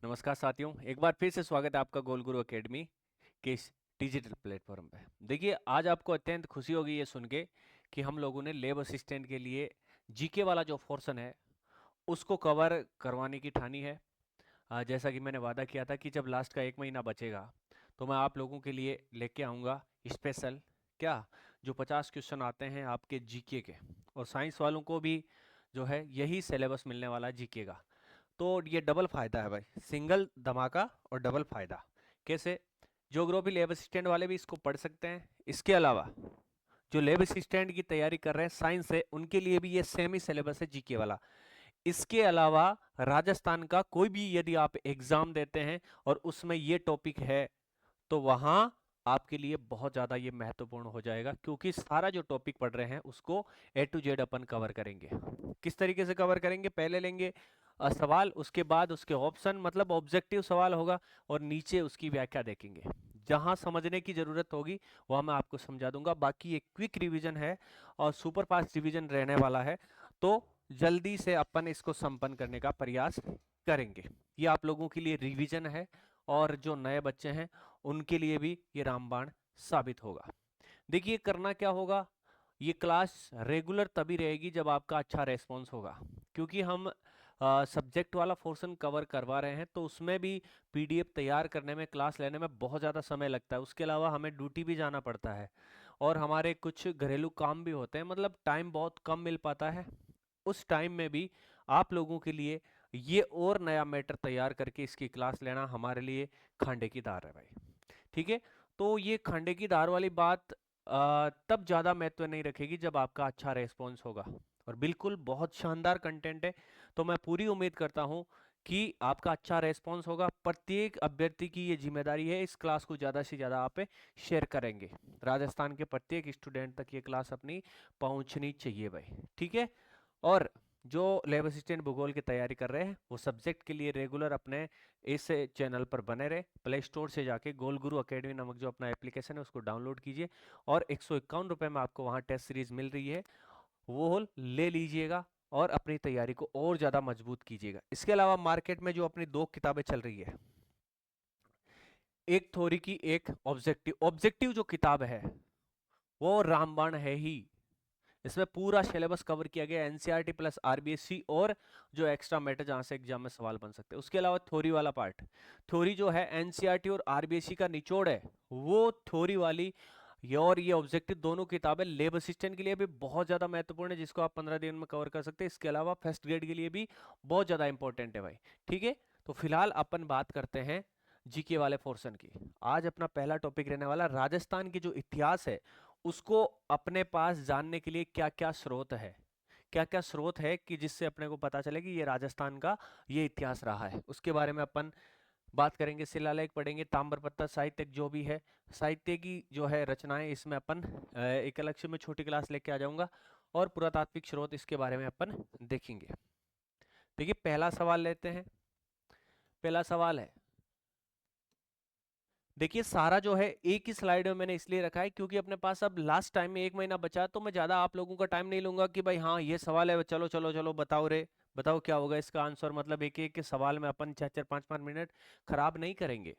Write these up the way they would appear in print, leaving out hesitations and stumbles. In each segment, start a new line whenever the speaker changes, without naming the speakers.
नमस्कार साथियों, एक बार फिर से स्वागत है आपका गोल गुरु एकेडमी के इस डिजिटल प्लेटफॉर्म पे। देखिए, आज आपको अत्यंत खुशी होगी ये सुन के कि हम लोगों ने लैब असिस्टेंट के लिए जीके वाला जो पोर्शन है उसको कवर करवाने की ठानी है। जैसा कि मैंने वादा किया था कि जब लास्ट का 1 महीना बचेगा तो मैं आप लोगों के लिए लेके आऊँगा स्पेशल क्या जो 50 क्वेश्चन आते हैं आपके जीके के, और साइंस वालों को भी जो है यही सिलेबस मिलने वाला है जीके का। तो ये डबल फायदा है भाई, सिंगल धमाका और डबल फायदा। कैसे? ज्योग्राफी लैब असिस्टेंट वाले भी इसको पढ़ सकते हैं। इसके अलावा जो लैब असिस्टेंट की तैयारी कर रहे हैं साइंस से, उनके लिए भी ये सेम ही सिलेबस है जीके वाला। इसके अलावा राजस्थान का कोई भी यदि आप एग्जाम देते हैं और उसमें ये टॉपिक है तो वहां आपके लिए बहुत ज्यादा ये महत्वपूर्ण हो जाएगा, क्योंकि सारा जो टॉपिक पढ़ रहे हैं उसको A to Z upon cover करेंगे। किस तरीके से कवर करेंगे? पहले लेंगे सवाल, उसके बाद उसके ऑप्शन, मतलब ऑब्जेक्टिव सवाल होगा, और नीचे उसकी व्याख्या देखेंगे। जहां समझने की जरूरत होगी वहां मैं आपको समझा दूंगा। बाकी एक क्विक रिवीजन है और सुपर फास्ट रिवीजन रहने वाला है, तो जल्दी से अपन इसको संपन्न करने का प्रयास करेंगे। ये आप लोगों के लिए रिवीजन है, और जो नए बच्चे हैं उनके लिए भी ये रामबाण साबित होगा। देखिए, करना क्या होगा, ये क्लास रेगुलर तभी रहेगी जब आपका अच्छा रेस्पॉन्स होगा, क्योंकि हम सब्जेक्ट वाला पोर्शन कवर करवा रहे हैं, तो उसमें भी पीडीएफ तैयार करने में, क्लास लेने में बहुत ज़्यादा समय लगता है। उसके अलावा हमें ड्यूटी भी जाना पड़ता है और हमारे कुछ घरेलू काम भी होते हैं, मतलब टाइम बहुत कम मिल पाता है। उस टाइम में भी आप लोगों के लिए ये और नया मैटर तैयार करके इसकी क्लास लेना हमारे लिए खांडे की दार है भाई। ठीक है? तो ये खांडे की दार वाली बात तब ज़्यादा महत्व नहीं रखेगी जब आपका अच्छा रेस्पॉन्स होगा। और बिल्कुल बहुत शानदार कंटेंट है, तो मैं पूरी उम्मीद करता हूँ कि आपका अच्छा रेस्पॉन्स होगा। प्रत्येक अभ्यर्थी की ये जिम्मेदारी है, इस क्लास को ज़्यादा से ज़्यादा आप शेयर करेंगे। राजस्थान के प्रत्येक स्टूडेंट तक ये क्लास अपनी पहुंचनी चाहिए भाई। ठीक है? और जो लैब असिस्टेंट भूगोल की तैयारी कर रहे हैं वो सब्जेक्ट के लिए रेगुलर अपने इस चैनल पर बने रहे। प्ले स्टोर से जाके गोल गुरु अकेडमी नामक जो अपना एप्लीकेशन है उसको डाउनलोड कीजिए, और 151 रुपये में आपको वहाँ टेस्ट सीरीज मिल रही है, वो ले लीजिएगा और अपनी तैयारी को और ज़्यादा मजबूत कीजिएगा। इसके अलावा मार्केट में जो अपनी दो किताबें चल रही है, एक थ्योरी की, एक ऑब्जेक्टिव। ऑब्जेक्टिव जो किताब है वो रामबाण है ही। इसमें पूरा सिलेबस कवर किया गया, एनसीईआरटी प्लस आरबीएससी और जो एक्स्ट्रा मैटर जहां से एग्जाम में सवाल बन सकते हैं। उसके अलावा थ्योरी वाला पार्ट, थ्योरी जो है एनसीईआरटी और आरबीएससी का निचोड़ है, वो थ्योरी वाली। ये और ये ऑब्जेक्टिव दोनों किताबें लेब असिस्टेंट के लिए भी बहुत ज्यादा महत्वपूर्ण है, जिसको आप 15 दिन में कवर कर सकते हैं। इसके अलावा फर्स्ट ग्रेड के लिए भी बहुत ज्यादा इंपॉर्टेंट है भाई। ठीक है? तो फिलहाल अपन बात करते हैं जीके वाले पोर्शन की। आज अपना पहला टॉपिक रहने वाला राजस्थान की जो इतिहास है उसको अपने पास जानने के लिए क्या क्या स्रोत है, क्या क्या स्रोत है कि जिससे अपने को पता चले कि ये राजस्थान का ये इतिहास रहा है, उसके बारे में अपन बात करेंगे। शिलालेख पढ़ेंगे, ताम्रपत्र साहित्य जो भी है, साहित्य की जो है रचनाएं, इसमें अपन एक अलग से मैं छोटी क्लास लेके आ जाऊंगा, और पुरातात्विक स्रोत इसके बारे में अपन देखेंगे। देखिए, पहला सवाल लेते हैं। पहला सवाल है, देखिए सारा जो है एक ही स्लाइड में मैंने इसलिए रखा है क्योंकि अपने पास अब लास्ट टाइम में 1 महीना बचा है, तो मैं ज्यादा आप लोगों का टाइम नहीं लूंगा कि भाई हाँ ये सवाल है, चलो चलो चलो बताओ रे, बताओ क्या होगा इसका आंसर। मतलब एक एक के सवाल में अपन 4 4 5 5 मिनट खराब नहीं करेंगे।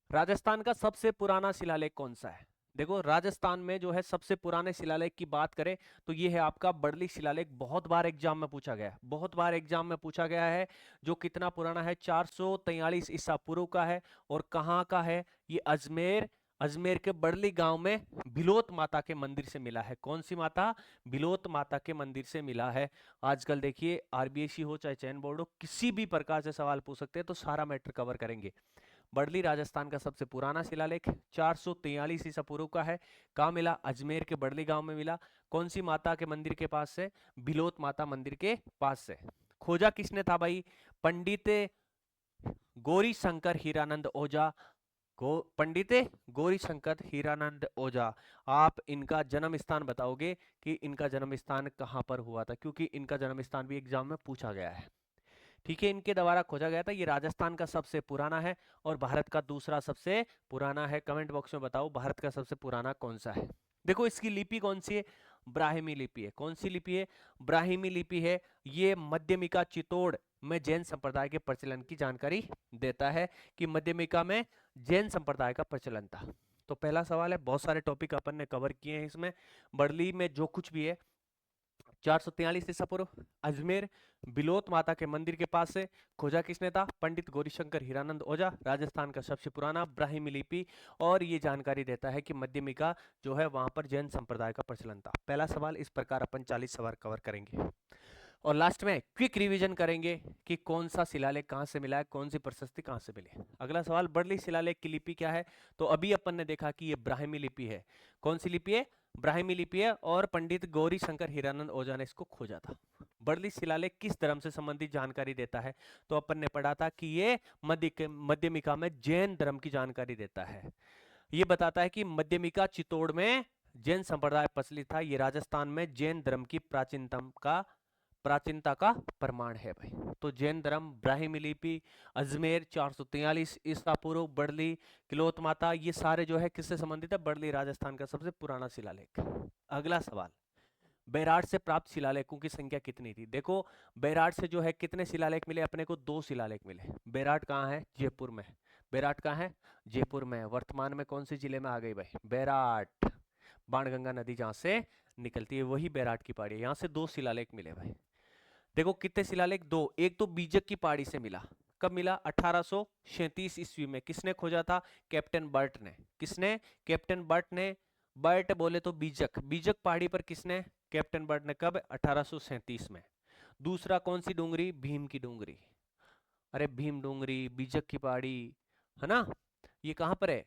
राजस्थान का सबसे पुराना शिलालेख कौन सा है? देखो, राजस्थान में जो है सबसे पुराने शिलालेख की बात करें तो ये है आपका बर्ली शिलालेख। बहुत बार एग्जाम में पूछा गया है, बहुत बार एग्जाम में पूछा गया है। जो कितना पुराना है, 443 ईसा पूर्व का है। और कहाँ का है? ये अजमेर, अजमेर के बड़ली गांव में बिलोत माता के मंदिर से मिला है। कौन सी माता? बिलोत माता के मंदिर से मिला है। आजकल देखिए आरबीएससी हो चाहे चयन बोर्ड हो, किसी भी प्रकार से सवाल पूछ सकते हैं, तो सारा मैटर कवर करेंगे। बड़ली राजस्थान का सबसे पुराना शिलालेख 443 ईसा पूर्व का है। कहाँ मिला? अजमेर के बड़ली गांव में मिला। कौन सी माता के मंदिर के पास से? बिलोत माता मंदिर के पास से। खोजा किसने था भाई? पंडित गौरी शंकर हीरानंद ओझा। पंडित गौरी शंकर हीरानंद ओझा। आप इनका जन्म स्थान बताओगे कि इनका जन्म स्थान कहां पर हुआ था, क्योंकि इनका जन्म स्थान भी एग्जाम में पूछा गया है। ठीक है? इनके द्वारा खोजा गया था। ये राजस्थान का सबसे पुराना है और भारत का दूसरा सबसे पुराना है। कमेंट बॉक्स में बताओ भारत का सबसे पुराना कौन सा है। देखो, इसकी लिपि कौन सी है? ब्राह्मी लिपि है। कौन सी लिपि है? ब्राह्मी लिपि है। ये मध्यमिका चितौड़ में जैन संप्रदाय के प्रचलन की जानकारी देता है कि मध्यमिका में जैन संप्रदाय का प्रचलन था। तो पहला सवाल है, बहुत सारे टॉपिक अपन ने कवर किए हैं इसमें। बर्ली में जो कुछ भी है 443 ईसा पूर्व, अजमेर बिलोत माता के मंदिर के पास से खोजा किसने था? पंडित गौरीशंकर हीरानंद ओझा, राजस्थान का सबसे पुराना ब्राह्मी लिपि। और ये जानकारी देता है कि मध्यमिका जो है वहां पर जैन संप्रदाय का प्रचलन था। पहला सवाल इस प्रकार अपन 40 सवाल कवर करेंगे और लास्ट में क्विक रिवीजन करेंगे कि कौन सा शिलालेख कहां से मिला है, कौन सी प्रशस्ति कहां से मिली। अगला सवाल, बर्ली शिलालेख की लिपि क्या है? तो अभी अपन ने देखा कि ये ब्राह्मी लिपि है। कौन सी लिपि है? ब्राह्मी लिपि है और पंडित गौरी शंकर हीरानंद ओझा ने इसको खोजा था। बर्ली शिलालेख किस धर्म से संबंधित जानकारी देता है? तो अपन ने पढ़ा था कि ये मध्यमिका में जैन धर्म की जानकारी देता है। ये बताता है कि मध्यमिका चित्तौड़ में जैन संप्रदाय प्रचलित था। ये राजस्थान में जैन धर्म की प्राचीनता का प्रमाण है भाई। तो जैन धर्म, ब्राह्मी लिपि, अजमेर 443 ईसा पूर्व, बर्ली, किलोत माता, ये सारे जो है किससे संबंधित है? बर्ली राजस्थान का सबसे पुराना शिलालेख। अगला सवाल, बैराट से प्राप्त शिलालेखों की संख्या कितनी थी? देखो बैराट से जो है कितने शिलालेख मिले अपने को? 2 शिलालेख मिले। बैराट कहाँ है? जयपुर में। बैराट कहाँ है? जयपुर में। वर्तमान में कौन से जिले में आ गई भाई? बैराट। बाणगंगा नदी जहां से निकलती है वही बैराट की पहाड़ी है। यहाँ से 2 शिलालेख मिले भाई। देखो कितने शिलालेख? 2। एक तो बीजक की पहाड़ी से मिला। कब मिला? 1837 ईस्वी में। किसने खोजा था? कैप्टन बर्ट ने। किसने? कैप्टन बर्ट ने। बर्ट बोले तो बीजक, बीजक पहाड़ी पर किसने? कैप्टन बर्ट ने। कब? 1837 में। दूसरा कौन सी डूंगरी? भीम की डूंगरी। अरे भीम डूंगरी, बीजक की पहाड़ी, है ना? ये कहां पर है?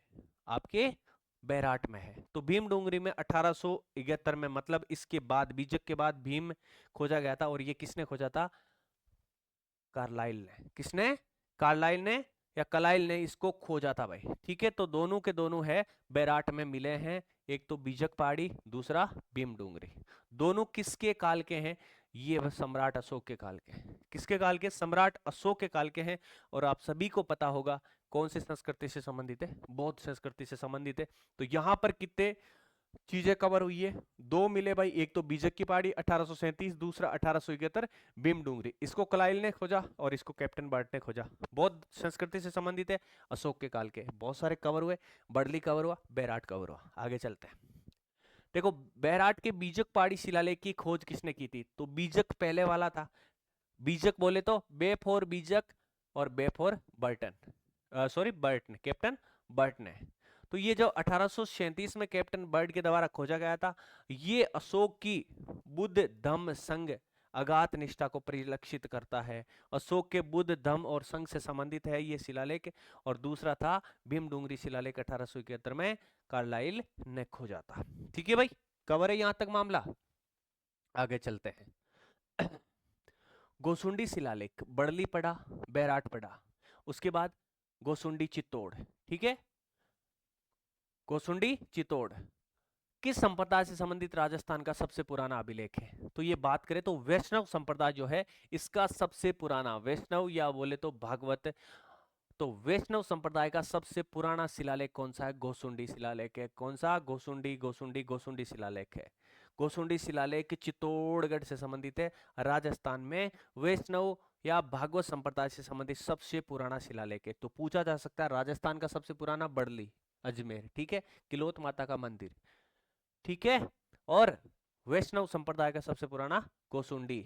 आपके बैराट में है। तो भीम डूंगरी में 1871 में, मतलब इसके बाद, बीजक के बाद भीम खोजा गया था। और ये किसने खोजा था? कार्लाइल ने। किसने? कार्लाइल ने या कलाइल ने इसको खोजा था भाई। ठीक है, तो दोनों के दोनों है बैराट में मिले हैं। एक तो बीजक पहाड़ी, दूसरा भीम डूंगरी। दोनों किसके काल के हैं? ये सम्राट अशोक के काल के हैं। किसके काल के? सम्राट अशोक के काल के हैं। और आप सभी को पता होगा कौन सी संस्कृति से संबंधित है? बौद्ध संस्कृति से संबंधित है। तो यहां पर कितने चीजें कवर हुई है? 2 मिले भाई। एक तो बीजक की पहाड़ी 1837, दूसरा 1871 भीम डूंगरी। इसको कलाइल ने खोजा और इसको कैप्टन बर्ट ने खोजा। बौद्ध संस्कृति से संबंधित है, अशोक के काल के। बहुत सारे कवर हुए। बर्ली कवर हुआ, बैराट कवर हुआ। आगे चलते हैं। देखो बैराट के बीजक पहाड़ी शिलालेख की खोज किसने की थी? तो बीजक पहले वाला था। बीजक बोले तो बे फॉर बीजक और बे फॉर बर्टन, सॉरी बर्ट ने, कैप्टन बर्ट ने। तो ये जो 1837 में कैप्टन बर्ट के द्वारा खोजा गया था, ये अशोक की बुद्ध धम्म संघ अगाध निष्ठा को परिलक्षित करता है। अशोक के बुद्ध धम्म और संघ से संबंधित है ये शिलालेख। और दूसरा था भीम डूंगरी शिलालेख 1871 में कार्लाइल ने खोजा था। ठीक है भाई, कवर है यहां तक मामला। आगे चलते हैं। गोसुंडी शिलालेख, बड़ली पड़ा, बैराट पड़ा, उसके बाद गोसुंडी चित्तौड़। ठीक है, गोसुंडी चित्तौड़ किस संप्रदाय से संबंधित राजस्थान का सबसे पुराना अभिलेख है? तो ये बात करें तो वैष्णव संप्रदाय जो है इसका सबसे पुराना, वैष्णव या बोले तो भागवत, तो वैष्णव संप्रदाय का सबसे पुराना शिलालेख कौन सा है? गोसुंडी शिलालेख है। कौन सा? गोसुंडी, गोसुंडी, गोसुंडी शिलालेख है। गोसुंडी शिलालेख चित्तौड़गढ़ से संबंधित है। राजस्थान में वैष्णव या भागवत संप्रदाय से संबंधित सबसे पुराना शिलालेख है। तो पूछा जा सकता है राजस्थान का सबसे पुराना बड़ली, अजमेर। ठीक है, किलोत माता का मंदिर। ठीक है, और वैष्णव संप्रदाय का सबसे पुराना गोसुंडी।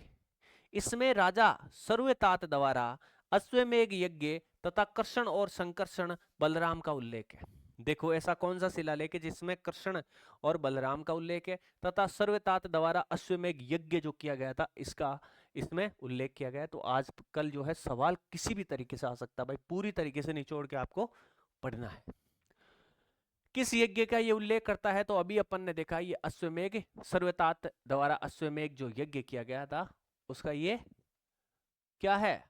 इसमें राजा सर्वतात द्वारा अश्वमेघ यज्ञ तथा कृष्ण और संकर्षण बलराम का उल्लेख है। देखो ऐसा कौन सा शिलालेख है जिसमें कृष्ण और बलराम का उल्लेख है तथा सर्वतात द्वारा अश्वमेघ यज्ञ जो किया गया था इसका इसमें उल्लेख किया गया है। तो आज कल जो है सवाल किसी भी तरीके से आ सकता है भाई, पूरी तरीके से निचोड़ के आपको पढ़ना है। किस यज्ञ का ये उल्लेख करता है? तो अभी अपन ने देखा ये अश्वमेघ, सर्वतात द्वारा अश्वमेघ जो यज्ञ किया गया था उसका ये क्या है?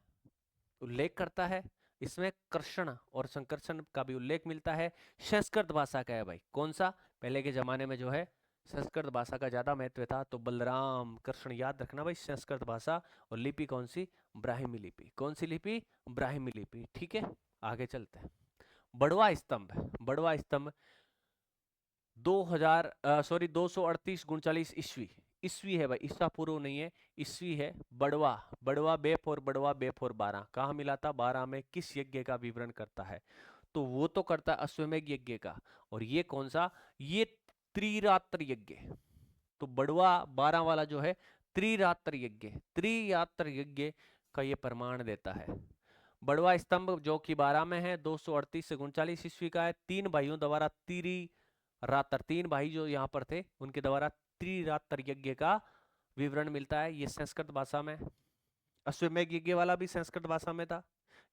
उल्लेख करता है। इसमें कृष्ण और संकर्षण का भी उल्लेख मिलता है। संस्कृत भाषा का है भाई। कौन सा? पहले के जमाने में जो है संस्कृत भाषा का ज्यादा महत्व था। तो बलराम कृष्ण याद रखना भाई, संस्कृत भाषा। और लिपि कौन सी? ब्राह्मी लिपि। कौन सी लिपि? ब्राह्मी लिपि। ठीक है, आगे चलते हैं। बड़वा स्तंभ, बड़वा स्तंभ 238 39 ईस्वी ईस्वी है भाई, ईसा पूर्व नहीं है, ईस्वी है। बड़वा, बड़वा बे फोर, बड़वा बे फोर 12 कहाँ मिला था? 12 में किस यज्ञ का विवरण करता है? तो वो तो करता है अश्वमेध यज्ञ का। और ये कौन सा? ये त्रिरात्र यज्ञ। तो बड़वा 12 वाला जो है त्रिरात्र यज्ञ, त्रिरात्र यज्ञ का ये प्रमाण देता है। बड़वा स्तंभ जो कि 12 में है, 238 से 39 ईस्वी का है। 3 भाइयों द्वारा त्रिरात्र, 3 भाई जो यहाँ पर थे उनके द्वारा त्रिरात्र यज्ञ का विवरण मिलता है। ये संस्कृत भाषा में। अश्वमेध यज्ञ वाला भी संस्कृत भाषा में था,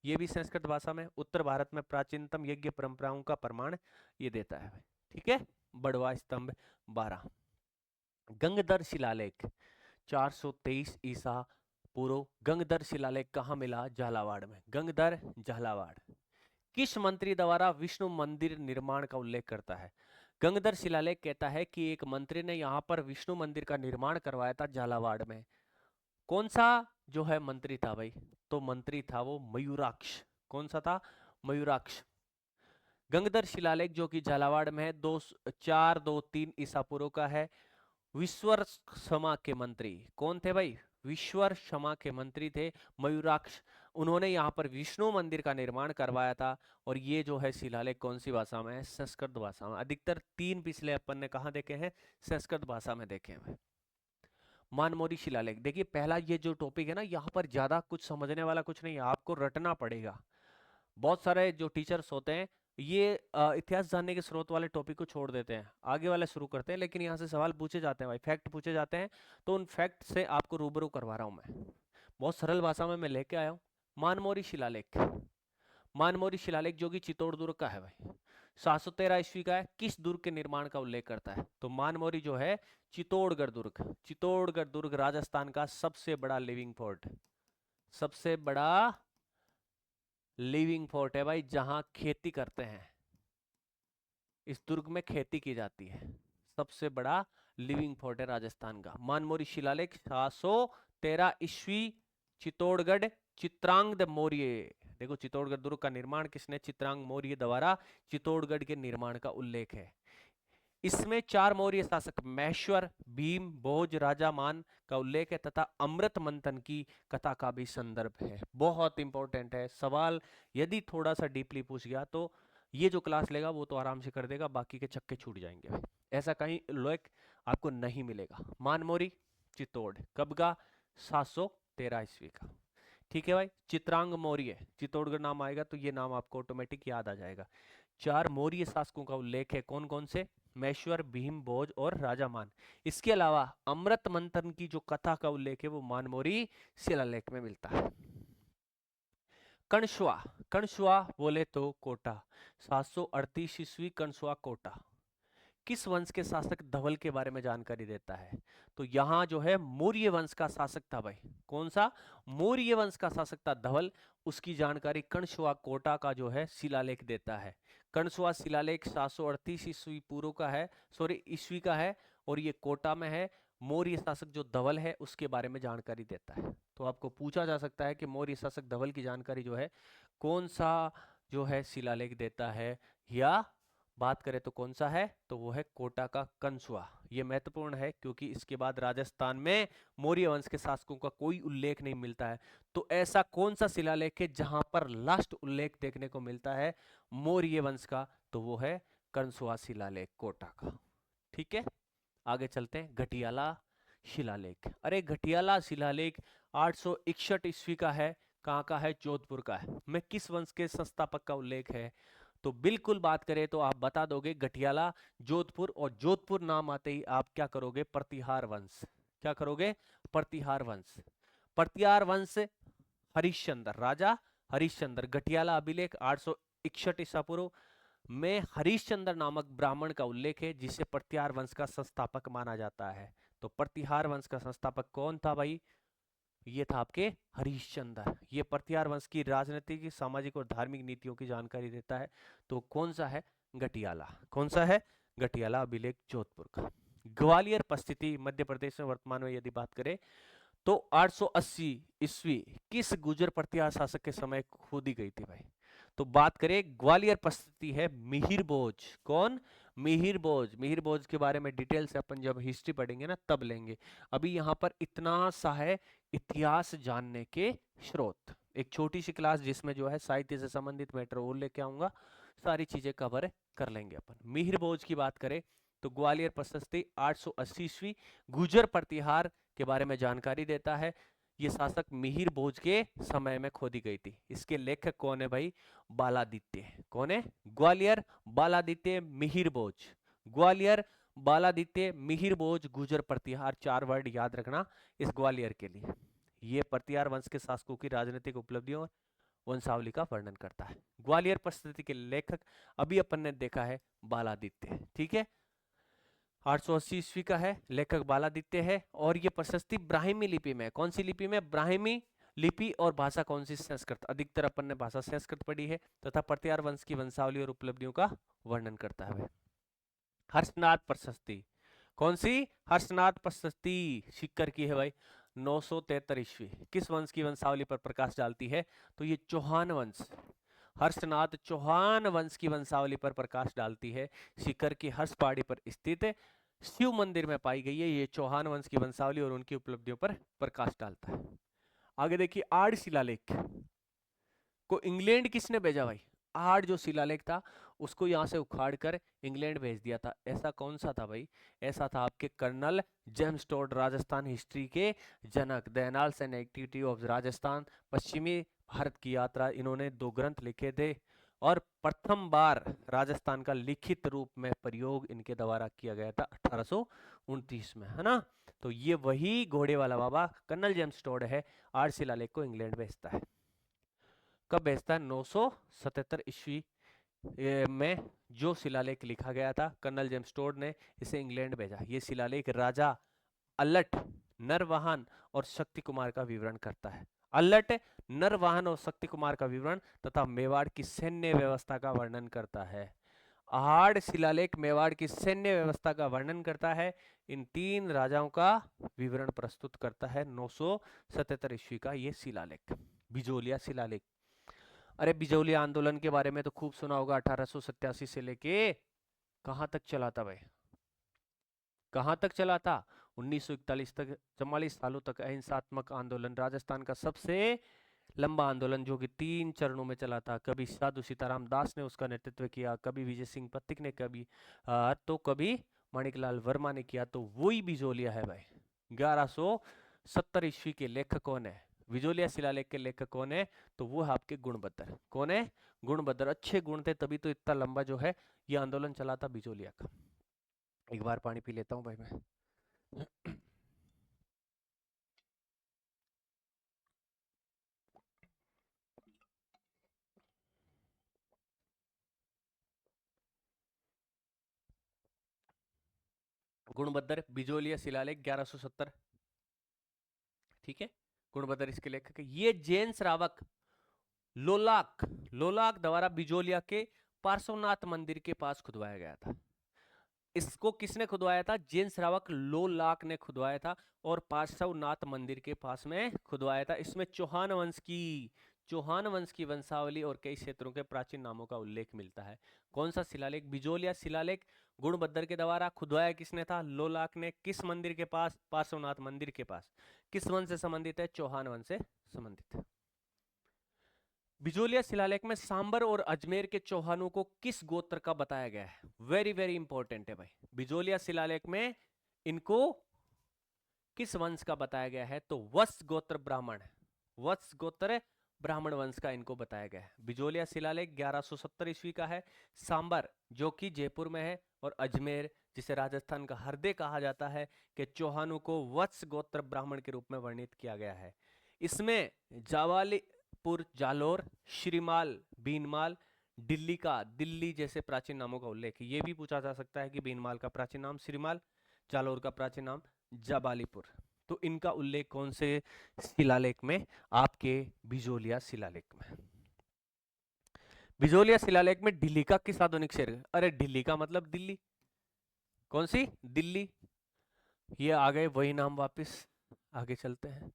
ये भी संस्कृत भाषा में। उत्तर भारत में प्राचीनतम यज्ञ परंपराओं का प्रमाण ये देता है। ठीक है, बड़वा स्तंभ 12। गंगदर शिलालेख 423 ईसा पूर्व। गंगदर शिलालेख कहाँ मिला? झालावाड़ में। गंगदर, झालावाड़। किस मंत्री द्वारा विष्णु मंदिर निर्माण का उल्लेख करता है? गंगदर शिलालेख कहता है कि एक मंत्री ने यहाँ पर विष्णु मंदिर का निर्माण करवाया था झालावाड़ में। कौन सा जो है मंत्री था भाई? तो मंत्री था वो मयूराक्ष। कौन सा था? मयूराक्ष। गंगदर शिलालेख जो कि झालावाड़ में है, 423 ईसा पूर्व का है। विश्वर क्षमा के मंत्री कौन थे भाई? विश्वर क्षमा के मंत्री थे मयूराक्ष। उन्होंने यहाँ पर विष्णु मंदिर का निर्माण करवाया था। और ये जो है शिलालेख कौन सी भाषा में है? संस्कृत भाषा में। अधिकतर 3 पिछले अपन ने कहा देखे हैं? संस्कृत भाषा में देखे हैं। मानमोरी शिलालेख, देखिए पहला ये जो टॉपिक है ना, यहाँ पर ज्यादा कुछ समझने वाला कुछ नहीं है, आपको रटना पड़ेगा। बहुत सारे जो टीचर्स होते हैं ये इतिहास जानने के स्रोत वाले टॉपिक को छोड़ देते हैं, आगे वाले शुरू करते हैं। लेकिन यहाँ से सवाल पूछे जाते हैं भाई, फैक्ट पूछे जाते हैं, तो उन फैक्ट से आपको रूबरू करवा रहा हूँ मैं। बहुत सरल भाषा में मैं लेके आया हूँ। मानमोरी शिलालेख, मानमोरी शिलालेख जो कि चित्तौड़ दुर्ग का है भाई, 713 ईस्वी का है। किस दुर्ग के निर्माण का उल्लेख करता है? तो मानमोरी जो है चित्तौड़गढ़ दुर्ग, चित्तौड़गढ़ दुर्ग राजस्थान का सबसे बड़ा लिविंग फोर्ट, सबसे बड़ा लिविंग फोर्ट है भाई, जहां खेती करते हैं। इस दुर्ग में खेती की जाती है। सबसे बड़ा लिविंग फोर्ट है राजस्थान का। मानमोरी शिलालेख 713 ईस्वी, चित्तौड़गढ़, चित्रांगद मौर्य। देखो चित्तौड़गढ़ दुर्ग का निर्माण किसने? चित्रांग मौर्य द्वारा चित्तौड़गढ़ के निर्माण का उल्लेख है। इसमें 4 मौर्य शासक महेश्वर, भीम, भोज, राजा मान का उल्लेख है तथा अमृत मंथन की कथा का भी संदर्भ है। बहुत इंपॉर्टेंट है सवाल, यदि थोड़ा सा डीपली पूछ गया तो ये जो क्लास लेगा वो तो आराम से कर देगा, बाकी के चक्के छूट जाएंगे। ऐसा कहीं लोक आपको नहीं मिलेगा। मानमोरी चित्तौड़ कब का? 713 ईस्वी का। ठीक है भाई। चित्रांग मौर्य, चित्तौड़गढ़ नाम आएगा तो ये नाम आपको ऑटोमेटिक याद आ जाएगा। 4 मौर्य शासकों का उल्लेख है, कौन कौन से? महेश्वर, भीम, भोज और राजा मान। इसके अलावा अमृत मंथन की जो कथा का उल्लेख है वो मानमोरी शिलालेख में मिलता है। कणशुआ, कणशुआ बोले तो कोटा, 738 ईस्वी। कणशुआ कोटा किस वंश के शासक धवल के बारे में जानकारी देता है? तो यहाँ जो है मौर्य वंश का शासक था भाई। कौन सा? मौर्य वंश का शासक था धवल। उसकी जानकारी कणशुआ कोटा का जो है शिलालेख देता है। कणशुआ शिलालेख 738 ईस्वी पूर्व का है, सॉरी ईस्वी का है, और ये कोटा में है। मौर्य शासक जो धवल है उसके बारे में जानकारी देता है। तो आपको पूछा जा सकता है कि मौर्य शासक धवल की जानकारी जो है कौन सा जो है शिलालेख देता है, या बात करें तो कौन सा है? तो वो है कोटा का कणशुआ। ये महत्वपूर्ण है क्योंकि इसके बाद राजस्थान में मौर्य वंश के शासकों का कोई उल्लेख नहीं मिलता है। तो ऐसा कौन सा शिलालेख है जहां पर लास्ट उल्लेख देखने को मिलता है मौर्य वंश का? तो वो है कणशुआ शिलालेख कोटा का। ठीक है, आगे चलते हैं। घटियाला शिलालेख, अरे घटियाला शिलालेख 861 ईस्वी का है। कहाँ का है? जोधपुर का है। में किस वंश के संस्थापक का उल्लेख है? तो बिल्कुल बात करें तो आप बता दोगे घटियाला जोधपुर, और जोधपुर नाम आते ही आप क्या करोगे? प्रतिहार वंश। क्या करोगे? प्रतिहार वंश। प्रतिहार वंश हरिश्चंद्र, राजा हरिश्चंद्र। घटियाला अभिलेख 861 ईसा पूर्व में हरिश्चंद्र नामक ब्राह्मण का उल्लेख है जिसे प्रतिहार वंश का संस्थापक माना जाता है। तो प्रतिहार वंश का संस्थापक कौन था भाई? ये था आपके हरिश्चंद्र। ये प्रतिहार वंश की राजनीतिक, सामाजिक और धार्मिक नीतियों की जानकारी देता है। तो कौन सा है? घटियाला। कौन सा है? घटियाला अभिलेख जोधपुर का। ग्वालियर परिस्थिति मध्य प्रदेश में वर्तमान में यदि बात करें तो 880 ईस्वी किस गुर्जर प्रतिहार शासक के समय खोदी गई थी भाई? तो बात करें ग्वालियर परिस्थिति है मिहिर भोज। कौन? मिहिर भोज, मिहिर भोज के बारे में डिटेल से अपन जब हिस्ट्री पढ़ेंगे ना तब लेंगे। अभी यहाँ पर इतना सा है इतिहास जानने के स्रोत, एक छोटी सी क्लास जिसमें जो है साहित्य से संबंधित मैटर और लेके आऊंगा, सारी चीजें कवर कर लेंगे अपन। मिहिर भोज की बात करें तो ग्वालियर प्रशस्ति 880 ईस्वी गुर्जर प्रतिहार के बारे में जानकारी देता है। ये शासक मिहिर भोज के समय में खोदी गई थी। इसके लेखक कौन है भाई? बालादित्य। कौन है? ग्वालियर बालादित्य मिहिर भोज। ग्वालियर बालादित्य मिहिर भोज गुर्जर प्रतिहार, 4 वर्ड याद रखना इस ग्वालियर के लिए। ये प्रतिहार वंश के शासकों की राजनीतिक उपलब्धियों और वंशावली का वर्णन करता है। ग्वालियर प्रशस्ति के लेखक अभी अपन ने देखा है बालादित्य, ठीक है। 880 ईस्वी का है, लेखक बालादित्य है। और ये प्रशस्ति ब्राह्मी लिपि में, कौन सी लिपि में? ब्राह्मी लिपि। और भाषा कौन सी? संस्कृत। अधिकतर अपन ने भाषा संस्कृत पढ़ी है। तथा प्रतिहार वंश की वंशावली और उपलब्धियों का वर्णन करता है। हर्षनाथ प्रशस्ति, कौन सी? हर्षनाथ प्रशस्ति सिक्कर की है भाई, 973 ईस्वी। किस वंश की वंशावली पर प्रकाश डालती है? तो ये चौहान वंश, हर्षनाथ चौहान वंश की वंशावली पर प्रकाश डालती है। सीकर की हर्ष पहाड़ी पर स्थित शिव मंदिर में पाई गई है। ये चौहान वंश की वंशावली और उनकी उपलब्धियों पर प्रकाश डालता है। आगे देखिए, आड़ शिलालेख को इंग्लैंड किसने भेजा भाई? आड़ जो शिलालेख था उसको यहां से उखाड़ कर इंग्लैंड भेज दिया था। ऐसा कौन सा था भाई? ऐसा था आपके colonel James Tod, Rajasthan history के जनक। The annals and activity of Rajasthan, पश्चिमी भारत की यात्रा, इन्होंने 2 ग्रंथ लिखे थे। और प्रथम बार राजस्थान का लिखित रूप में प्रयोग इनके द्वारा किया गया था 1829 में, है ना। तो ये वही घोड़े वाला बाबा कर्नल जेम्स टोड है, आड़ शिलालेख को इंग्लैंड भेजता है। कब भेजता है? 977 ईस्वी में जो शिलालेख लिखा गया था कर्नल जेम्स टोड ने, इसे इंग्लैंड भेजा। ये शिलालेख राजा अल्लट, नरवाहन और शक्ति कुमार का विवरण करता है। अल्लट, नरवाहन और शक्ति कुमार का विवरण तथा मेवाड़ की सैन्य व्यवस्था का वर्णन करता है। आड़ शिलालेख मेवाड़ की सैन्य व्यवस्था का वर्णन करता है। इन 3 राजाओं का विवरण प्रस्तुत करता है 977 ईस्वी का ये शिलालेख, बिजोलिया शिलालेख। अरे बिजोलिया आंदोलन के बारे में तो खूब सुना होगा। 1887 से लेके कहां तक चला था भाई? कहां तक चला था? 1941 तक, 44 सालों तक अहिंसात्मक आंदोलन, राजस्थान का सबसे लंबा आंदोलन, जो कि 3 चरणों में चला था। कभी साधु सीताराम दास ने उसका नेतृत्व किया, कभी विजय सिंह पथिक ने, तो कभी माणिकलाल वर्मा ने किया। तो वही बिजोलिया है भाई। 1170 ईस्वी के लेखक कौन है? बिजोलिया शिलालेख के लेखक कौन है? तो वो है आपके गुणभद्र। कौन है? गुणभद्र। अच्छे गुण थे तभी तो इतना लंबा जो है ये आंदोलन चला था बिजोलिया का। एक बार पानी पी लेता हूं भाई मैं। गुणभद्र, बिजोलिया शिलालेख 1170, ठीक है। गुणभद्र इसके लेखक है। ये जैन श्रावक लोलाक, लोलाक द्वारा बिजोलिया के पार्श्वनाथ मंदिर के पास खुदवाया गया था। इसको किसने खुदवाया था? जैन श्रावक लोलाक ने खुदवाया था और पार्श्वनाथ मंदिर के पास में खुदवाया था। इसमें चौहान वंश की वंशावली और कई क्षेत्रों के प्राचीन नामों का उल्लेख मिलता है। कौन सा शिलालेख? बिजोलिया शिलालेख। गुणभद्र के द्वारा खुदवाया किसने था? लोलाक ने। किस मंदिर के पास? पार्श्वनाथ मंदिर के पास। किस वंश से संबंधित है? चौहान वंश से संबंधित है। बिजोलिया शिलालेख में सांबर और अजमेर के चौहानों को किस गोत्र का बताया गया है? वेरी वेरी इंपॉर्टेंट है भाई। बिजोलिया शिलालेख में इनको किस वंश का बताया गया है? तो वत्स गोत्र ब्राह्मण, वत्स गोत्र ब्राह्मण वंश का इनको बताया गया है। बिजोलिया शिलालेख 1170 ईस्वी का है। सांबर जो कि जयपुर में है, और अजमेर जिसे राजस्थान का हृदय कहा जाता है, के चौहानों को वत्स गोत्र ब्राह्मण के रूप में वर्णित किया गया है। इसमें जावालीपुर, जालोर, श्रीमाल, बीनमाल, दिल्ली का, दिल्ली जैसे प्राचीन नामों का उल्लेख है। यह भी पूछा जा सकता है कि बीनमाल का प्राचीन नाम श्रीमाल, जालोर का प्राचीन नाम जाबालीपुर। तो इनका उल्लेख कौन से शिलालेख में? आपके बिजोलिया शिलालेख में। बिजोलिया शिलालेख में दिल्ली का किस आधुनिक शहर? अरे दिल्ली का मतलब दिल्ली, कौन सी? दिल्ली। ये आ गए वही नाम वापस। आगे चलते हैं।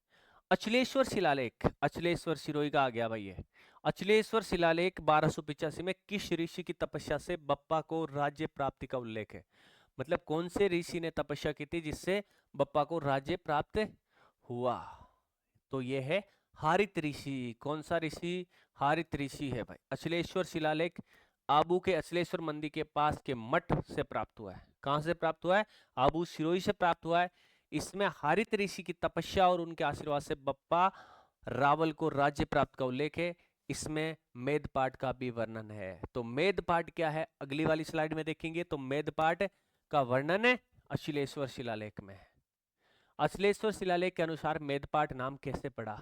अचलेश्वर शिलालेख, अचलेश्वर सिरोही का आ गया भाई ये। अचलेश्वर शिलालेख 1285 में किस ऋषि की तपस्या से बप्पा को राज्य प्राप्ति का उल्लेख है? मतलब कौन से ऋषि ने तपस्या की थी जिससे बप्पा को राज्य प्राप्त हुआ? तो ये है हारित ऋषि। कौन सा ऋषि? हारित ऋषि है भाई। अचलेश्वर शिलालेख आबू के अचलेश्वर मंदिर के पास के मठ से प्राप्त हुआ है। कहां से प्राप्त हुआ है? आबू सिरोही से प्राप्त हुआ है। इसमें हारित ऋषि की तपस्या और उनके आशीर्वाद से बप्पा रावल को राज्य प्राप्त का उल्लेख है। इसमें मेद पाठ का भी वर्णन है। तो मेद पाठ क्या है अगली वाली स्लाइड में देखेंगे। तो मेद पाठ का वर्णन है अचलेश्वर शिलालेख में। अचलेश्वर शिलालेख के अनुसार मेदपाट नाम कैसे पड़ा?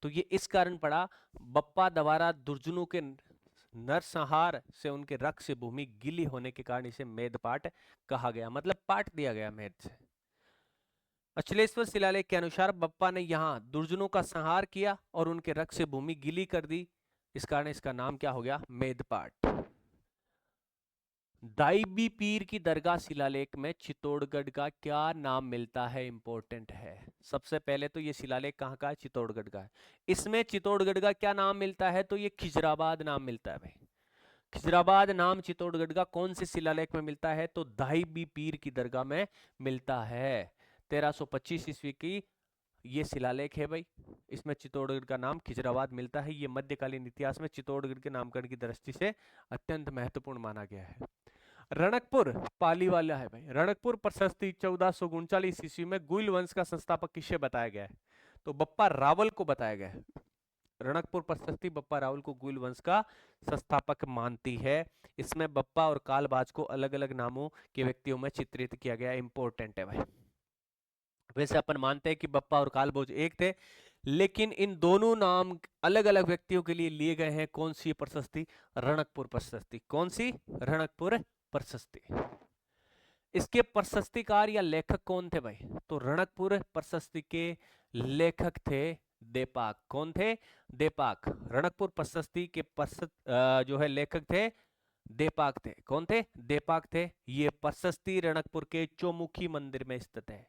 तो ये इस कारण पड़ा, बप्पा द्वारा दुर्जनों के नरसंहार से उनके रक्त से भूमि गीली होने के कारण इसे मेदपाट कहा गया, मतलब पाट दिया गया मेद से। अचलेश्वर शिलालेख के अनुसार बप्पा ने यहाँ दुर्जनों का संहार किया और उनके रक्त से भूमि गीली कर दी, इस कारण इसका नाम क्या हो गया? मेदपाट। दाईबी पीर की दरगाह शिलालेख में चित्तौड़गढ़ का क्या नाम मिलता है? इंपॉर्टेंट है। सबसे पहले तो ये शिलालेख कहाँ का है? चित्तौड़गढ़ का है। इसमें चित्तौड़गढ़ का क्या नाम मिलता है? तो ये खिजराबाद नाम मिलता है भाई। खिजराबाद नाम चित्तौड़गढ़ का कौन से शिलालेख में मिलता है? तो दाईबी पीर की दरगाह में मिलता है। 1325 ईस्वी की ये शिलालेख है भाई। इसमें चित्तौड़गढ़ का नाम खिजराबाद मिलता है। ये मध्यकालीन इतिहास में चित्तौड़गढ़ के नामकरण की दृष्टि से अत्यंत महत्वपूर्ण माना गया है। रणकपुर पाली वाला है भाई। रणकपुर प्रशस्ति 1439 ईस्वी में गुइल वंश का संस्थापक किसे बताया गया है? तो बप्पा रावल को बताया गया है। रणकपुर प्रशस्ति बप्पा रावल को गुइल वंश का संस्थापक मानती है। इसमें बप्पा और कालबाज को अलग अलग नामों के व्यक्तियों में चित्रित किया गया। इंपॉर्टेंट है भाई। वैसे अपन मानते हैं कि बप्पा और कालबाज एक थे, लेकिन इन दोनों नाम अलग अलग व्यक्तियों के लिए लिए गए हैं। कौन सी प्रशस्ति? रणकपुर प्रशस्ति। कौन सी? रणकपुर प्रशस्ति। इसके प्रशस्तिकार या लेखक कौन थे भाई? तो रणकपुर प्रशस्ति के लेखक थे देपाक। कौन थे? देपाक। रणकपुर प्रशस्ति के जो है लेखक थे देपाक थे। कौन थे? देपाक थे। ये प्रशस्ति रणकपुर के चौमुखी मंदिर में स्थित है।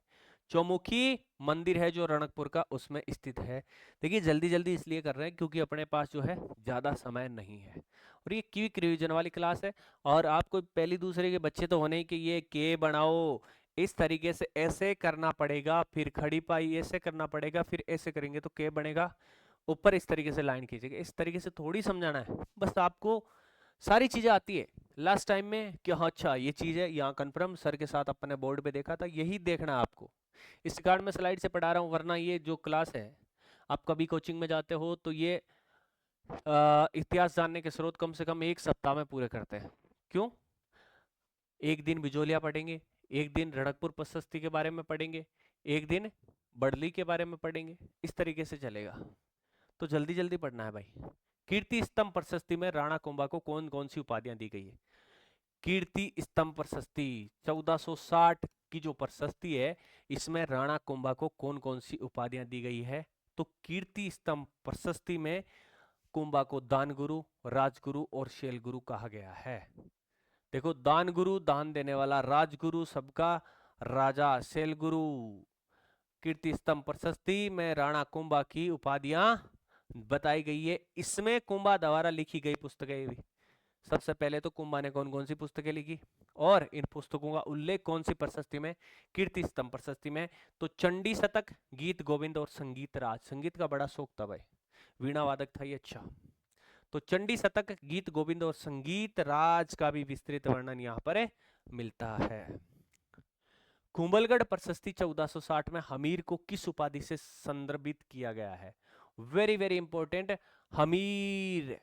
चौमुखी मंदिर है जो रणकपुर का, उसमें स्थित है। देखिए जल्दी जल्दी इसलिए कर रहे हैं क्योंकि अपने पास जो है ज्यादा समय नहीं है और ये क्विक रिवीजन वाली क्लास है। और आपको पहली दूसरे के बच्चे तो होने कि ये के बनाओ इस तरीके से ऐसे करना पड़ेगा, फिर खड़ी पाई ऐसे करना पड़ेगा, फिर ऐसे करेंगे तो के बनेगा, ऊपर इस तरीके से लाइन खींचेगा। इस तरीके से थोड़ी समझाना है, बस आपको सारी चीजें आती है लास्ट टाइम में कि हाँ अच्छा ये चीज है, यहाँ कन्फर्म सर के साथ अपने बोर्ड पे देखा था, यही देखना है आपको। इस कारण मैं स्लाइड से पढ़ा रहा हूँ, वरना ये जो क्लास है आप कभी कोचिंग में जाते हो तो ये इतिहास जानने के स्रोत कम से कम एक सप्ताह में पूरे करते हैं। क्यों? एक दिन बिजोलिया पढ़ेंगे, एक दिन रणकपुर प्रशस्ति के बारे में पढ़ेंगे, एक दिन बड़ली के बारे में पढ़ेंगे, इस तरीके से चलेगा। तो जल्दी जल्दी पढ़ना है भाई। कीर्ति स्तंभ प्रशस्ति में राणा कुंभा को कौन कौन सी उपाधियां दी गई है? कीर्ति स्तंभ प्रशस्ति 1460 की जो प्रशस्ति है, इसमें राणा कुंभा को कौन कौन सी उपाधियां दी गई है? तो कीर्ति स्तंभ प्रशस्ति में कुंभा को दान गुरु, राजगुरु और शैल गुरु कहा गया है। देखो दान गुरु दान देने वाला, राजगुरु सबका राजा, शैल गुरु। कीर्ति स्तंभ प्रशस्ति में राणा कुंभा की उपाधियां बताई गई है। इसमें कुंभा द्वारा लिखी गई पुस्तकें भी, सबसे पहले तो कुंभा ने कौन कौन सी पुस्तकें लिखी और इन पुस्तकों का उल्लेख कौन सी प्रशस्ति में? कीर्ति स्तंभ प्रशस्ति में। तो चंडी शतक, गीत गोविंद और संगीत राज। संगीत का बड़ा शौक था भाई, वीणा वादक था ये। अच्छा, तो चंडी शतक, गीत गोविंद और संगीत राज का भी विस्तृत वर्णन यहाँ पर मिलता है। कुंभलगढ़ प्रशस्ति 1460 में हमीर को किस उपाधि से संदर्भित किया गया है? वेरी वेरी इंपॉर्टेंट, हमीर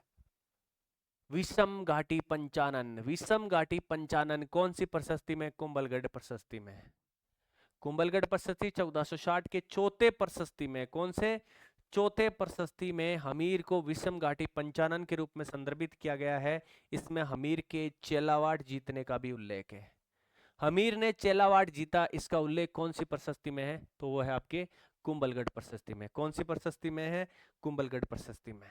विषम घाटी पंचानन। विषम घाटी पंचानन कौन सी प्रशस्ति में? कुंभलगढ़ प्रशस्ति में। कुंभलगढ़ प्रशस्ति 1460 के चौथे प्रशस्ति में, कौन से? चौथे प्रशस्ति में हमीर को विषम घाटी पंचानन के रूप में संदर्भित किया गया है। इसमें हमीर के चेलावाड़ जीतने का भी उल्लेख है। हमीर ने चेलावाड़ जीता, इसका उल्लेख कौन सी प्रशस्ति में है? तो वो है आपके कुंभलगढ़ प्रशस्ति में। कौन सी प्रशस्ति में है? कुंभलगढ़ प्रशस्ति में।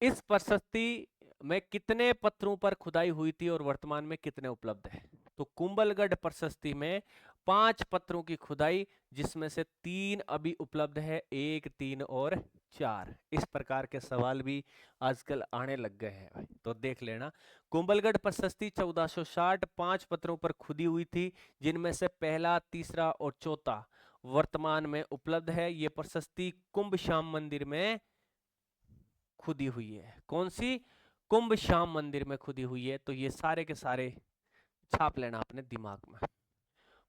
इस प्रशस्ति में कितने पत्थरों पर खुदाई हुई थी और वर्तमान में कितने उपलब्ध है? तो कुंभलगढ़ प्रशस्ति में 5 पत्थरों की खुदाई, जिसमें से 3 अभी उपलब्ध है, 1, 3 और 4। इस प्रकार के सवाल भी आजकल आने लग गए हैं भाई, तो देख लेना। कुंभलगढ़ प्रशस्ति 1460 5 पत्थरों पर खुदी हुई थी, जिनमें से पहला, तीसरा और चौथा वर्तमान में उपलब्ध है। ये प्रशस्ति कुंभ श्याम मंदिर में खुदी हुई है। कौन सी? कुंभ श्याम मंदिर में खुदी हुई है। तो ये सारे के सारे छाप लेना अपने दिमाग में।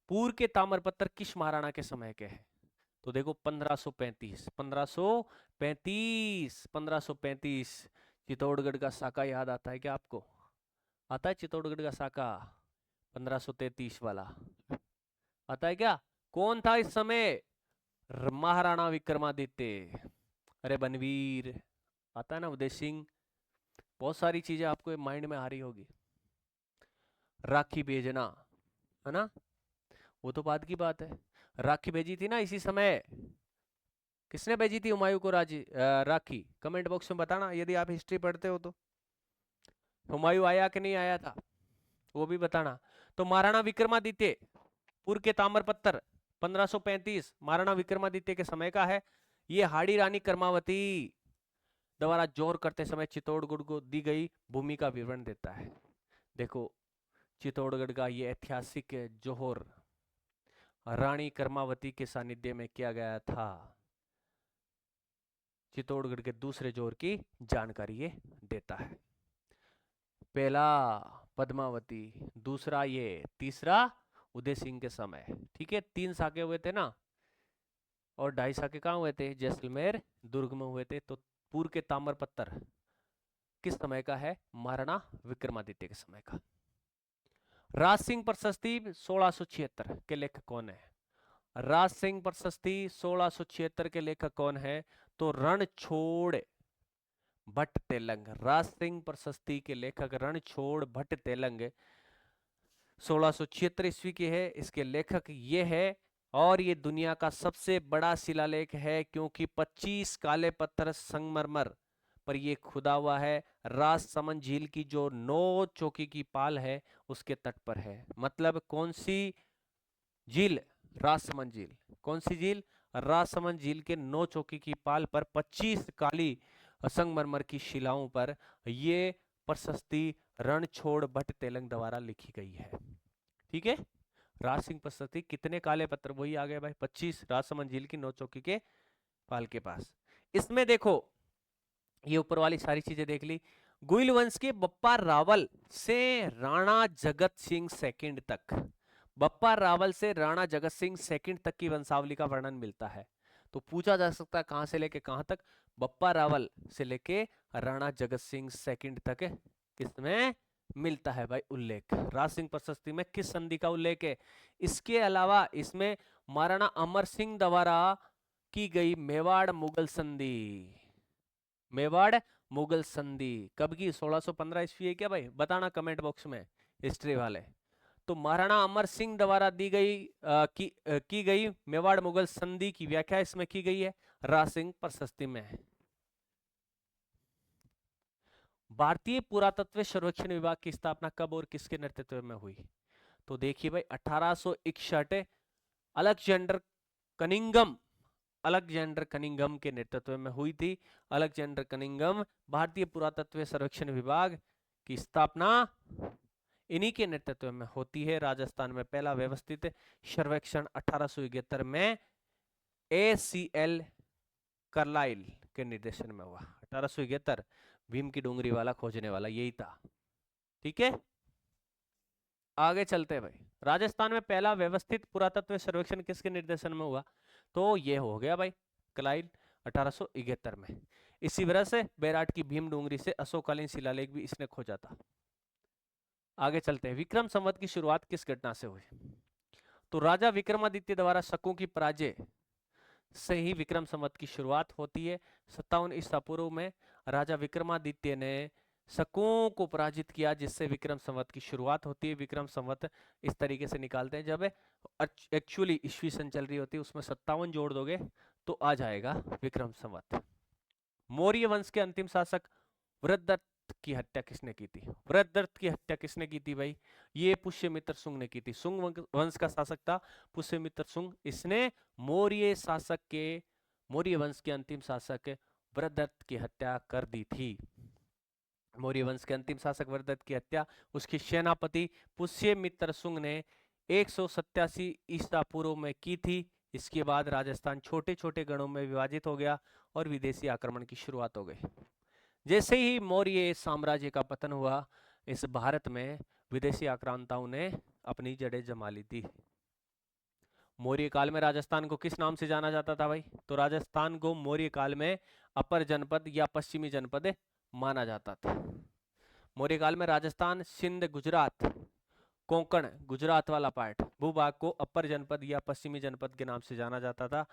पूर्व के ताम्रपत्र किस महाराणा के समय के हैं? तो देखो 1535 चित्तौड़गढ़ का साका याद आता है क्या आपको? आता है चित्तौड़गढ़ का साका 1533 वाला? आता है क्या? कौन था इस समय? महाराणा विक्रमादित्य। अरे बनवीर, आता है ना, उदय सिंह, बहुत सारी चीजें आपको माइंड में आ रही होगी। राखी भेजना, है ना, वो तो बाद की बात है। राखी भेजी थी ना इसी समय। किसने भेजी थी हुमायूं को राखी? कमेंट बॉक्स में बताना यदि आप हिस्ट्री पढ़ते हो तो। हुमायूं आया कि नहीं आया था, वो भी बताना। तो महाराणा विक्रमादित्य, पूर्व के ताम्रपत्र 1535 महाराणा विक्रमादित्य के समय का है। ये हाड़ी रानी कर्मावती द्वारा जोर करते समय चित्तौड़गढ़ को दी गई भूमि का विवरण देता है। देखो चित्तौड़गढ़ का ये ऐतिहासिक जोहर रानी कर्मावती के सानिध्य में किया गया था। चित्तौड़गढ़ के दूसरे जोर की जानकारी ये देता है। पहला पद्मावती, दूसरा ये, तीसरा उदय सिंह के समय। ठीक है, 3 साके हुए थे ना, और 2.5 साके कहाँ हुए थे? जैसलमेर दुर्ग में हुए थे। तो पूर्व के ताम्रपत्र किस समय का है? महाराणा विक्रमादित्य के समय का। राज सिंह प्रशस्ति 1676 के लेखक कौन है? राज सिंह प्रशस्ति 1676 के लेखक कौन है? तो रणछोड़ भट्ट तेलंग। राज सिंह प्रशस्ति के लेखक रणछोड़ भट्ट तेलंग 1676 ईस्वी की है। इसके लेखक ये है, और ये दुनिया का सबसे बड़ा शिलालेख है, क्योंकि 25 काले पत्थर संगमरमर पर ये खुदा हुआ है। राजसमंद झील की जो 9 चौकी की पाल है उसके तट पर है। मतलब कौन सी झील? राजसमंद झील। कौन सी झील? राजसमंद झील के 9 चौकी की पाल पर 25 काली संगमरमर की शिलाओं पर ये प्रशस्ति रणछोड़ भट्ट तेलंग द्वारा लिखी गई है। ठीक है, राज सिंह प्रशस्ति कितने काले पत्थर? वही आ गए भाई 25, राजसमंद झील की 9 चौकी के पाल के पास। इसमें देखो ये ऊपर वाली सारी चीजें देख ली। गुइल वंश के बप्पा रावल से राणा जगत सिंह सेकंड तक, बप्पा रावल से राणा जगत सिंह सेकंड तक की वंशावली का वर्णन मिलता है। तो पूछा जा सकता है कहां से लेके कहां तक? बप्पा रावल से लेके राणा जगत सिंह सेकंड तक किसमें मिलता है भाई उल्लेख? राज सिंह प्रशस्ति में किस संधि का उल्लेख है? इसके अलावा इसमें महाराणा अमर सिंह द्वारा की गई मेवाड़ मुगल संधि। मेवाड़ मुगल संधि कब की? 1615 ईस्वी है क्या भाई? बताना कमेंट बॉक्स में हिस्ट्री वाले। तो महाराणा अमर सिंह द्वारा दी गई की गई मेवाड़ मुगल संधि की व्याख्या इसमें की गई है, राज सिंह प्रशस्ति में है। भारतीय पुरातत्व सर्वेक्षण विभाग की स्थापना कब और किसके नेतृत्व में हुई? तो देखिए भाई 1861 अलेक्जेंडर कनिंगम, अलेक्जेंडर कनिंगम के नेतृत्व में हुई थी। अलेक्जेंडर कनिंगम भारतीय पुरातत्व सर्वेक्षण विभाग की स्थापना इन्हीं के नेतृत्व में होती है। राजस्थान में पहला व्यवस्थित सर्वेक्षण 1871 में ACL कार्लाइल के निर्देशन में हुआ। 1871 भीम की डोंगरी वाला खोजने वाला यही था। ठीक है, आगे चलते हैं भाई। राजस्थान में पहला व्यवस्थित पुरातत्व सर्वेक्षण किसके निर्देशन में हुआ? तो ये हो गया भाई क्लाइल 1871 में। इसी वजह से बैराट की भीम डोंगरी से अशोककालीन शिलालेख भी इसने खोजा था। आगे चलते हैं। विक्रम संवत की शुरुआत किस घटना से हुई? तो राजा विक्रमादित्य द्वारा शकों की पराजय से ही विक्रम संवत की शुरुआत होती है। 57 ईसा पूर्व में राजा विक्रमादित्य ने शकों को पराजित किया, जिससे विक्रम संवत की शुरुआत होती है। विक्रम संवत इस तरीके से निकालते हैं, जब एक्चुअली ईस्वी सन चल रही होती है उसमें 57 जोड़ दोगे तो आ जाएगा विक्रम संवत। मौर्य वंश के अंतिम शासक वृद्धदत्त वृद्धदत्त की हत्या किसने की थी? वृद्धदत्त की हत्या किसने की थी भाई? ये पुष्यमित्र शुंग ने की थी। शुंग वंश का शासक था पुष्यमित्र शुंग। इसने मौर्य शासक के, मौर्य वंश के अंतिम शासक वृद्धदत्त की हत्या कर दी थी। मौर्य वंश के अंतिम शासक वृद्धदत्त की हत्या उसके सेनापति पुष्यमित्र शुंग ने 187 ईसा पूर्व में की थी। इसके बाद राजस्थान छोटे छोटे गणों में विभाजित हो गया और विदेशी आक्रमण की शुरुआत हो गई। जैसे ही मौर्य साम्राज्य का पतन हुआ, इस भारत में विदेशी आक्रांताओं ने अपनी जड़ें जमा ली थी। मौर्य काल में राजस्थान को किस नाम से जाना जाता था भाई? तो राजस्थान को मौर्य काल में अपर जनपद या पश्चिमी जनपद माना जाता था। मौर्य काल में राजस्थान, सिंध, गुजरात, कोंकण, गुजरात वाला पार्ट, भूभाग को अपर जनपद या पश्चिमी जनपद के नाम से जाना जाता था।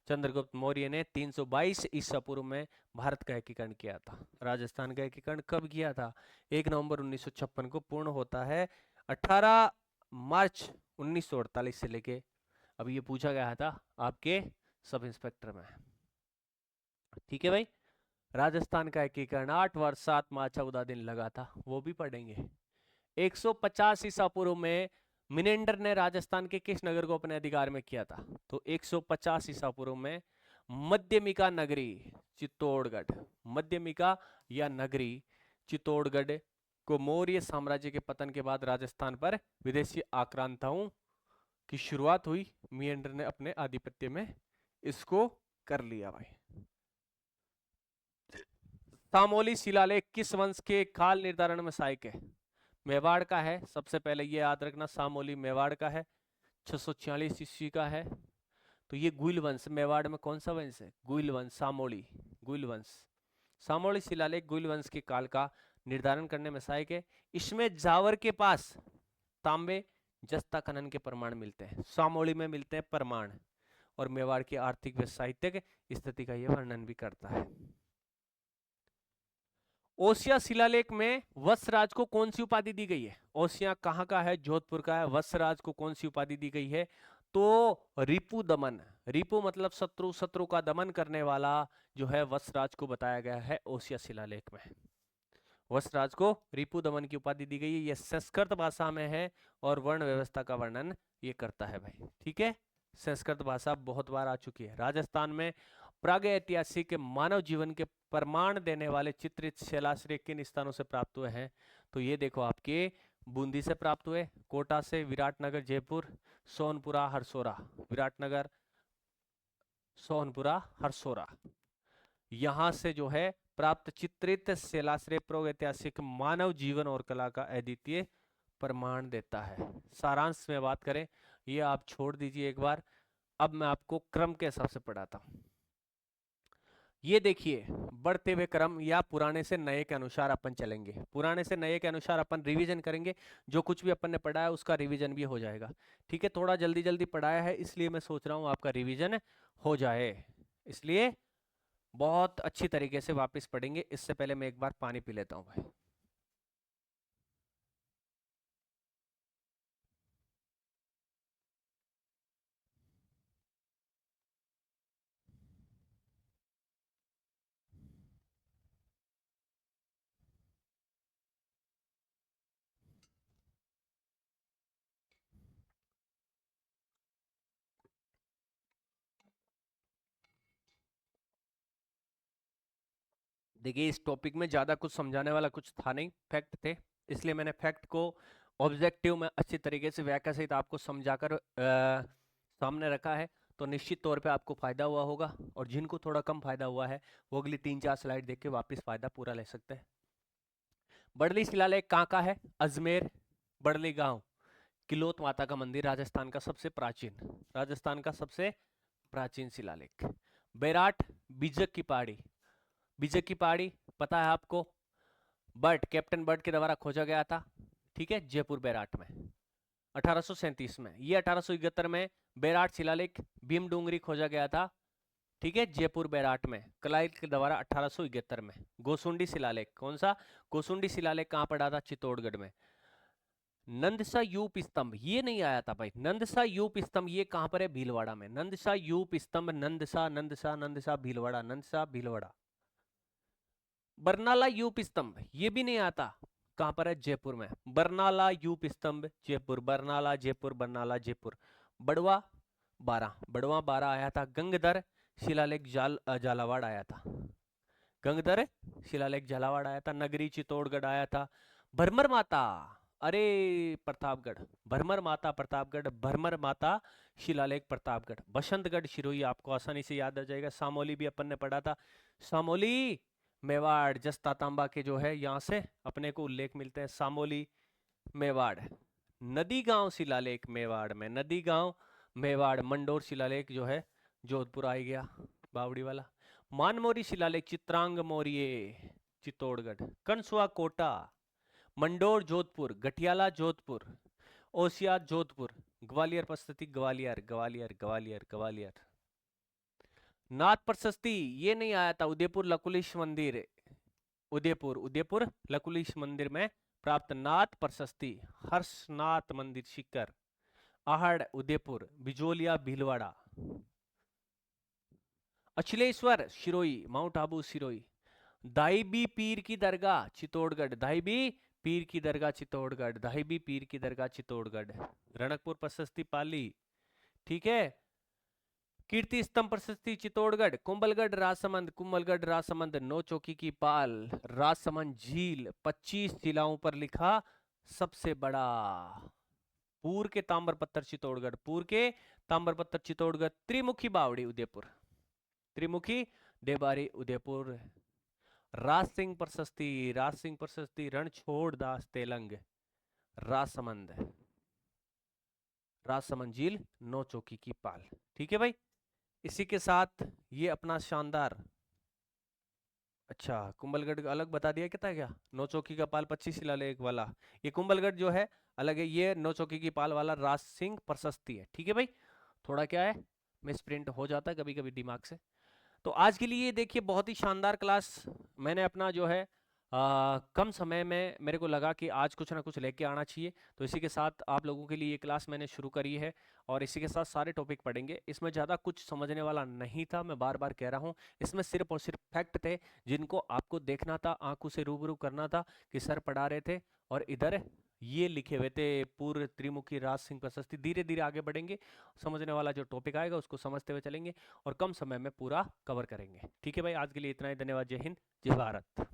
चंद्रगुप्त मौर्य ने 322 ईसा पूर्व में भारत का एकीकरण किया था। राजस्थान का एकीकरण कब किया था? 1 नवंबर 1956 को पूर्ण होता है 18 मार्च 1948 से लेके, अब ये पूछा गया था आपके सब इंस्पेक्टर में। ठीक है भाई। राजस्थान का एकीकरण 8 वर्ष 7 माह 14 दिन लगा था, वो भी पढ़ेंगे। 150 ईसा पूर्व में मिनेंडर ने राजस्थान के किस नगर को अपने अधिकार में किया था? तो 150 ईसा पूर्व में मध्यमिका नगरी चित्तौड़गढ़, मध्यमिका या नगरी चित्तौड़गढ़ को मौर्य साम्राज्य के पतन के बाद राजस्थान पर विदेशी आक्रांताओं की शुरुआत हुई। मिनेंडर ने अपने आधिपत्य में इसको कर लिया भाई। सामोली शिलालेख किस वंश के काल निर्धारण में सहायक है? मेवाड़ का है। सबसे पहले ये याद रखना, सामोली मेवाड़ का है, 646 ईस्वी का है। तो ये गुइल वंश, मेवाड़ में कौन सा वंश है? गुइल वंश, सामोली गुइल वंश। सामोली शिलालेख गुइल वंश के काल का निर्धारण करने में सहायक है। इसमें जावर के पास तांबे जस्ता खनन के प्रमाण मिलते हैं, सामोली में मिलते हैं प्रमाण, और मेवाड़ की आर्थिक व साहित्यिक स्थिति का यह वर्णन भी करता है। ओसिया शिलालेख में वत्सराज को कौन सी उपाधि दी गई है? ओसिया कहाँ का है? जोधपुर का है। वत्सराज को कौन सी उपाधि दी गई है? तो रिपु दमन, रिपु मतलब शत्रु, शत्रु का दमन करने वाला जो है वत्सराज को बताया गया है ओसिया शिलालेख में। वत्सराज को रिपु दमन की उपाधि दी गई है। यह संस्कृत भाषा में है और वर्ण व्यवस्था का वर्णन ये करता है भाई। ठीक है, संस्कृत भाषा बहुत बार आ चुकी है। राजस्थान में प्रागैतिहासिक मानव जीवन के प्रमाण देने वाले चित्रित शिलाश्रय किन स्थानों से प्राप्त हुए हैं? तो ये देखो, आपके बूंदी से प्राप्त हुए, कोटा से, विराटनगर, जयपुर, सोनपुरा, हरसोरा, विराटनगर, सोनपुरा, हरसोरा, यहां से जो है प्राप्त चित्रित शिलाश्रय प्रागैतिहासिक मानव जीवन और कला का अद्वितीय प्रमाण देता है। सारांश में बात करें, ये आप छोड़ दीजिए एक बार, अब मैं आपको क्रम के हिसाब से पढ़ाता हूं। ये देखिए, बढ़ते हुए क्रम या पुराने से नए के अनुसार अपन चलेंगे। पुराने से नए के अनुसार अपन रिवीजन करेंगे, जो कुछ भी अपन ने पढ़ा है उसका रिवीजन भी हो जाएगा। ठीक है, थोड़ा जल्दी जल्दी पढ़ाया है इसलिए मैं सोच रहा हूं आपका रिवीजन हो जाए, इसलिए बहुत अच्छी तरीके से वापस पढ़ेंगे। इससे पहले मैं एक बार पानी पी लेता हूं भाई। देखिए, इस टॉपिक में ज़्यादा कुछ समझाने वाला कुछ था नहीं, फैक्ट थे, इसलिए मैंने फैक्ट को ऑब्जेक्टिव में अच्छी तरीके से व्याख्या सहित आपको समझाकर सामने रखा है। तो निश्चित तौर पे आपको फायदा हुआ होगा, और जिनको थोड़ा कम फायदा हुआ है वो अगली 3-4 स्लाइड देख के वापस फायदा पूरा ले सकते हैं। बड़ली शिलालेख कहाँ का है? अजमेर, बड़ली गांव, किलोत माता का मंदिर, राजस्थान का सबसे प्राचीन, राजस्थान का सबसे प्राचीन शिलालेख। बैराट, बीजक की पहाड़ी, बीजक की पहाड़ी पता है आपको? बर्ट, कैप्टन बर्ट के द्वारा खोजा गया था। ठीक है, जयपुर बैराट में 1837 में। ये 1871 में बैराट शिलालेख भीम डूंगरी खोजा गया था। ठीक है, जयपुर बैराट में क्लाइव के द्वारा 1871 में। गोसुंडी शिलालेख, कौन सा? गोसुंडी शिलालेख कहाँ पड़ा था? चित्तौड़गढ़ में। नंदसा यूप स्तंभ, ये नहीं आया था भाई, नंदसा यूप स्तंभ ये कहां पर है? भीलवाड़ा में। नंदसा यूप स्तंभ, नंदसा नंदसा नंदसा भीलवाड़ा, नंदसा भीलवाड़ा। बरनाला यूप स्तंभ ये भी नहीं आता, कहां पर है? जयपुर में। बरनाला यूप स्तंभ जयपुर, बरनाला जयपुर, बरनाला जयपुर। बड़वा 12, बड़वा 12 आया था। गंगधर शिलालेख झालावाड़ आया था। गंगधर शिलालेख झालावाड़ आया था। नगरी चित्तौड़गढ़ आया था। भरमर माता, अरे प्रतापगढ़, भरमर माता प्रतापगढ़, भरमर माता शिलालेख प्रतापगढ़। बसंतगढ़ सिरोही आपको आसानी से याद आ जाएगा। सामोली भी अपन ने पढ़ा था। सामोली मेवाड़, जस्ता तांबा के जो है यहाँ से अपने को उल्लेख मिलते हैं। सामोली मेवाड़। नदी गांव शिलालेख मेवाड़ में, नदी गांव मेवाड़। मंडोर शिलालेख जो है जोधपुर आ गया, बावड़ी वाला। मानमोरी शिलालेख चित्रांग मौर्य चित्तौड़गढ़। कंसुआ कोटा मंडोर जोधपुर, गठियाला जोधपुर, ओसिया जोधपुर। ग्वालियर प्रशस्ति ग्वालियर, ग्वालियर, ग्वालियर, ग्वालियर। नाथ प्रशस्ति ये नहीं आया था। उदयपुर लकुलिश मंदिर, उदयपुर, उदयपुर लकुलिश मंदिर में प्राप्त नाथ प्रशस्ति। हर्षनाथ मंदिर शिखर, आहड़ उदयपुर, बिजोलिया भीलवाड़ा। अचलेश्वर सिरोही, माउंट आबू सिरोही। दाइबी पीर की दरगाह चित्तौड़गढ़, दाइबी पीर की दरगाह चित्तौड़गढ़, दाइबी पीर की दरगाह चित्तौड़गढ़। रणकपुर प्रशस्ति पाली, ठीक है। कीर्ति स्तंभ प्रशस्ति चित्तौड़गढ़। कुंभलगढ़ राजसमंद, कुंभलगढ़ राजसमंद। नौ चौकी की पाल, राजसमंद झील 25 जिलाओं पर लिखा सबसे बड़ा। पूर के ताम्रपत्थर चित्तौड़गढ़, पूर के ताम्रपत्थर चित्तौड़गढ़। त्रिमुखी बावड़ी उदयपुर, त्रिमुखी देबारी उदयपुर। राज सिंह प्रशस्ति, राज सिंह प्रशस्ति रणछोड़ दास तेलंग, राजसमंद, राजसमंद झील, नौ चौकी की पाल। ठीक है भाई, इसी के साथ ये अपना शानदार, अच्छा कुंभलगढ़ अलग बता दिया क्या था क्या? नौ चौकी का पाल 25 शिलालेख वाला, ये कुंभलगढ़ जो है अलग है, ये नौ चौकी की पाल वाला राज सिंह प्रशस्ति है। ठीक है भाई, थोड़ा क्या है मिस प्रिंट हो जाता है कभी कभी दिमाग से। तो आज के लिए देखिए बहुत ही शानदार क्लास मैंने अपना जो है कम समय में मेरे को लगा कि आज कुछ ना कुछ लेके आना चाहिए, तो इसी के साथ आप लोगों के लिए ये क्लास मैंने शुरू करी है और इसी के साथ सारे टॉपिक पढ़ेंगे। इसमें ज़्यादा कुछ समझने वाला नहीं था, मैं बार बार कह रहा हूँ। इसमें सिर्फ और सिर्फ फैक्ट थे जिनको आपको देखना था, आंखों से रूबरू करना था कि सर पढ़ा रहे थे और इधर ये लिखे हुए थे पूर्व त्रिमुखी राज सिंह प्रशस्ति। धीरे धीरे आगे बढ़ेंगे, समझने वाला जो टॉपिक आएगा उसको समझते हुए चलेंगे और कम समय में पूरा कवर करेंगे। ठीक है भाई, आज के लिए इतना ही। धन्यवाद। जय हिंद, जय भारत।